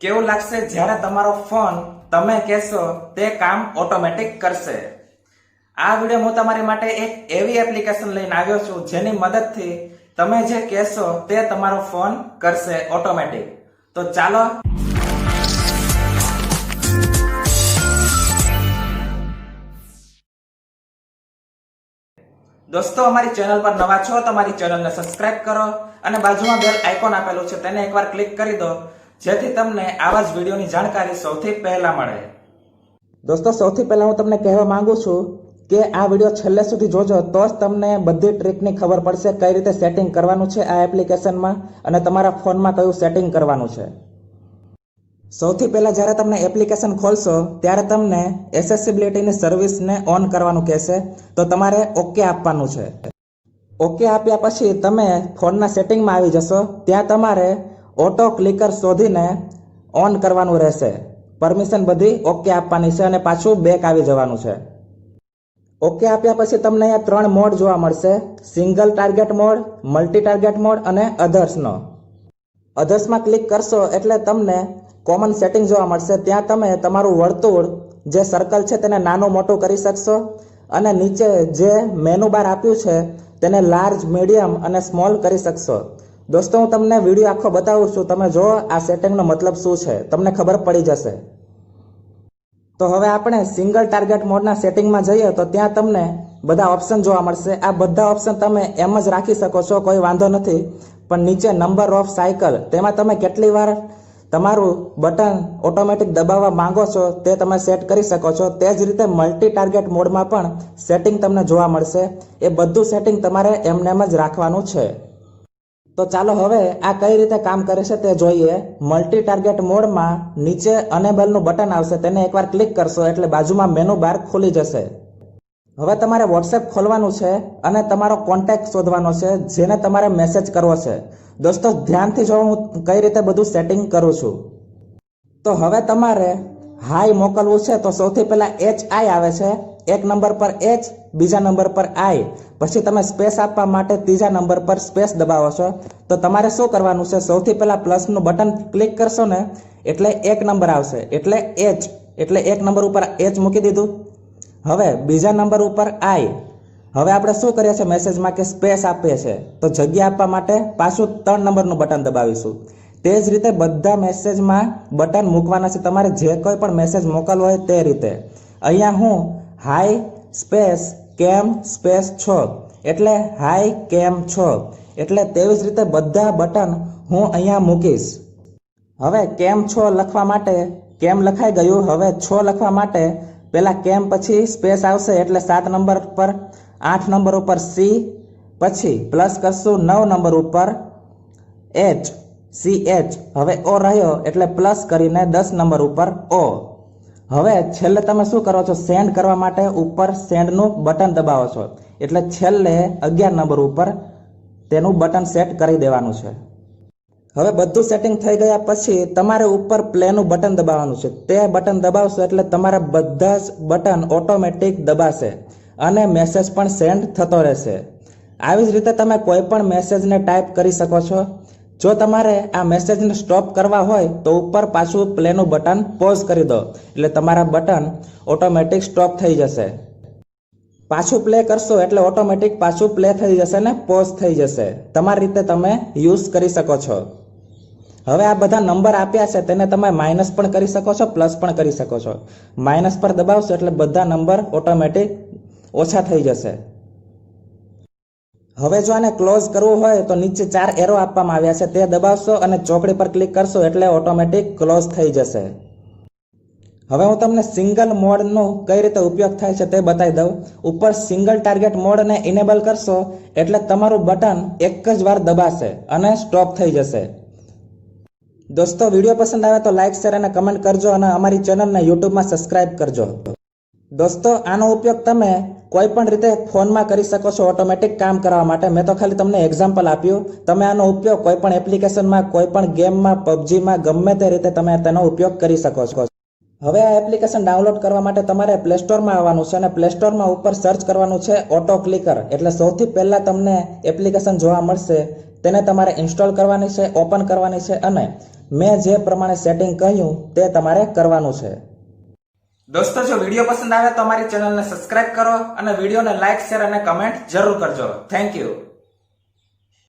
કેવું લાગશે જ્યારે તમારો ફોન તમે કહેશો તે કામ ઓટોમેટિક કરશે? આ વિડીયો હું તમારી માટે એક એવી એપ્લિકેશન લઈને આવ્યો છું જેની મદદથી તમે જે કહેશો તે તમારો ફોન કરશે ઓટોમેટિક. તો ચાલો દોસ્તો, અમારી ચેનલ પર નવા છો તો અમારી ચેનલને સબસ્ક્રાઇબ કરો અને બાજુમાં બેલ આઇકોન આપેલું છે તેને એકવાર ક્લિક કરી દો જેથી તમને આવા જ વિડીયોની જાણકારી સૌથી પહેલા મળે. દોસ્તો, સૌથી પહેલા હું તમને કહેવા માંગુ છું કે આ વિડીયો છેલ્લે સુધી જોજો તો જ તમને બધી ટ્રીકની ખબર પડશે કઈ રીતે સેટિંગ કરવાનું છે આ એપ્લિકેશનમાં અને તમારા ફોનમાં કયું સેટિંગ કરવાનું છે. સૌથી પહેલા જ્યારે તમને એપ્લિકેશન ખોલશો ત્યારે તમને એસેસિબિલિટીની સર્વિસને ઓન કરવાનું કહેશે, તો તમારે ઓકે આપવાનું છે. ઓકે આપ્યા પછી તમે ફોનના સેટિંગમાં આવી જશો. ત્યાં તમારે ઓટો ક્લિકર શોધીને ઓન કરવાનું રહેશે. પરમિશન બધી ઓકે આપવાની છે અને પાછું બેક આવી જવાનું છે. ઓકે આપ્યા પછી તમને અહીંયા 3 મોડ જોવા મળશે: single target mode, multi target mode અને અધર્સનો. અધર્સમાં ક્લિક કરશો એટલે તમને કોમન સેટિંગ જોવા મળશે. ત્યાં તમે તમારું વર્તુળ જે સર્કલ છે તેને નાનું મોટું કરી શકશો અને નીચે જે મેનુ બાર આપ્યું છે તેને લાર્જ, મીડિયમ અને સ્મોલ કરી શકશો. દોસ્તો, હું તમને વિડીયો આખો બતાવું છું, તમે જો આ સેટિંગનો મતલબ શું છે તમને ખબર પડી જશે. તો હવે આપણે સિંગલ ટાર્ગેટ મોડના સેટિંગમાં જઈએ તો ત્યાં તમને બધા ઓપ્શન જોવા મળશે. આ બધા ઓપ્શન તમે એમ જ રાખી શકો છો, કોઈ વાંધો નથી, પણ નીચે નંબર ઓફ સાયકલ તેમાં તમે કેટલી વાર તમારું બટન ઓટોમેટિક દબાવવા માંગો છો તે તમે સેટ કરી શકો છો. તે જ રીતે મલ્ટી ટાર્ગેટ મોડમાં પણ સેટિંગ તમને જોવા મળશે. એ બધું સેટિંગ તમારે એમનેમ જ રાખવાનું છે. તો ચાલો હવે આ કઈ રીતે કામ કરે છે તે જોઈએ. મલ્ટી ટાર્ગેટ મોડમાં નીચે અનેબલનું બટન આવશે, તેને એકવાર ક્લિક કરશો એટલે બાજુમાં મેનુ બાર ખુલી જશે. હવે તમારે વોટ્સએપ ખોલવાનું છે અને તમારો કોન્ટેક્ટ શોધવાનો છે જેને તમારે મેસેજ કરવો છે. દોસ્તો, ધ્યાનથી જો હું કઈ રીતે બધું સેટિંગ કરું છું. તો હવે તમારે હાઈ મોકલવું છે તો સૌથી પહેલા HI આવે છે, એક નંબર પર H, બીજા નંબર પર I, પછી તમે સ્પેસ આપવા માટે ત્રીજા નંબર પર સ્પેસ દબાવો છો. તો તમારે શું કરવાનું છે, સૌથી પહેલા પ્લસનું બટન ક્લિક કરશો ને એટલે એક નંબર આવશે એટલે H, એટલે એક નંબર ઉપર H મૂકી દીધું. હવે બીજા નંબર ઉપર I. હવે આપણે શું કરીએ છીએ મેસેજમાં કે સ્પેસ આપીએ છીએ તો જગ્યા આપવા માટે પાછું 3 નંબરનું બટન દબાવીશું. તે જ રીતે બધા મેસેજમાં બટન મૂકવાના છે. તમારે જે કોઈ પણ મેસેજ મોકલવો હોય તે રીતે. અહીંયા હું હાય સ્પેસ કેમ સ્પેસ છો એટલે હાય કેમ છો, એટલે તેવી જ રીતે બધા બટન હું અહીંયા મૂકીશ. હવે કેમ છો લખવા માટે કેમ લખાઈ ગયું. હવે છો લખવા માટે પહેલાં કેમ પછી સ્પેસ આવશે એટલે 7 નંબર પર, 8 નંબર ઉપર C, પછી પ્લસ કરશું 9 નંબર ઉપર H, CH. હવે O રહ્યો એટલે પ્લસ કરીને 10 નંબર ઉપર O. હવે છેલ્લે તમે શું કરો છો, સેન્ડ કરવા માટે ઉપર સેન્ડનું બટન દબાવો છો એટલે છેલ્લે 11 નંબર ઉપર તેનું બટન સેટ કરી દેવાનું છે. હવે બધું સેટિંગ થઈ ગયા પછી તમારે ઉપર પ્લેનું બટન દબાવવાનું છે. તે બટન દબાવશો એટલે તમારા બધા જ બટન ઓટોમેટિક દબાશે અને મેસેજ પણ સેન્ડ થતો રહેશે. આવી જ રીતે તમે કોઈ પણ મેસેજને ટાઈપ કરી શકો છો. જો તમારે આ મેસેજને સ્ટોપ કરવા હોય તો ઉપર પાછું પ્લેનું બટન પોઝ કરી દો એટલે તમારા બટન ઓટોમેટિક સ્ટોપ થઈ જશે. પાછું પ્લે કરશો એટલે ઓટોમેટિક પાછું પ્લે થઈ જશે ને પોઝ થઈ જશે. તમારી રીતે તમે યુઝ કરી શકો છો. હવે આ બધા નંબર આપ્યા છે તેને તમે માઇનસ પણ કરી શકો છો, પ્લસ પણ કરી શકો છો. માઇનસ પર દબાવશો એટલે બધા નંબર ઓટોમેટિક ઓછા થઈ જશે. હવે જો આને ક્લોઝ કરવું હોય તો નીચે 4 એરો આપવામાં આવ્યા છે, તે દબાવશો અને ચોકડી પર ક્લિક કરશો એટલે ઓટોમેટિક ક્લોઝ થઈ જશે. હવે હું તમને સિંગલ મોડનો કઈ રીતે ઉપયોગ થાય છે તે બતાવી દઉં. ઉપર સિંગલ ટાર્ગેટ મોડને ઇનેબલ કરશો એટલે તમારું બટન એક જ વાર દબાશે અને સ્ટોપ થઈ જશે. દોસ્તો, વિડીયો પસંદ આવે તો લાઇક, શેર અને કમેન્ટ કરજો અને અમારી ચેનલને યુટ્યુબમાં સબસ્ક્રાઇબ કરજો. દોસ્તો, આનો ઉપયોગ તમે કોઈ પણ રીતે ફોનમાં કરી શકો છો ઓટોમેટિક કામ કરવા માટે. મેં તો ખાલી તમને એક્ઝામ્પલ આપ્યું. તમે આનો ઉપયોગ કોઈ પણ એપ્લિકેશનમાં, કોઈ પણ ગેમમાં, PUBGમાં ગમે તે રીતે તમે તેનો ઉપયોગ કરી શકો છો. હવે આ એપ્લિકેશન ડાઉનલોડ કરવા માટે તમારે પ્લે સ્ટોરમાં આવવાનું છે અને પ્લે સ્ટોરમાં ઉપર સર્ચ કરવાનું છે ઓટો ક્લિકર. એટલે સૌથી પહેલાં તમને એપ્લિકેશન જોવા મળશે તેને તમારે ઇન્સ્ટોલ કરવાની છે, ઓપન કરવાની છે અને મેં જે પ્રમાણે સેટિંગ કહ્યું તે તમારે કરવાનું છે. દોસ્તો, જો વિડીયો પસંદ આવે તો અમારી ચેનલને સબસ્ક્રાઇબ કરો અને વિડીયોને લાઇક, શેર અને કમેન્ટ જરૂર કરજો. Thank you.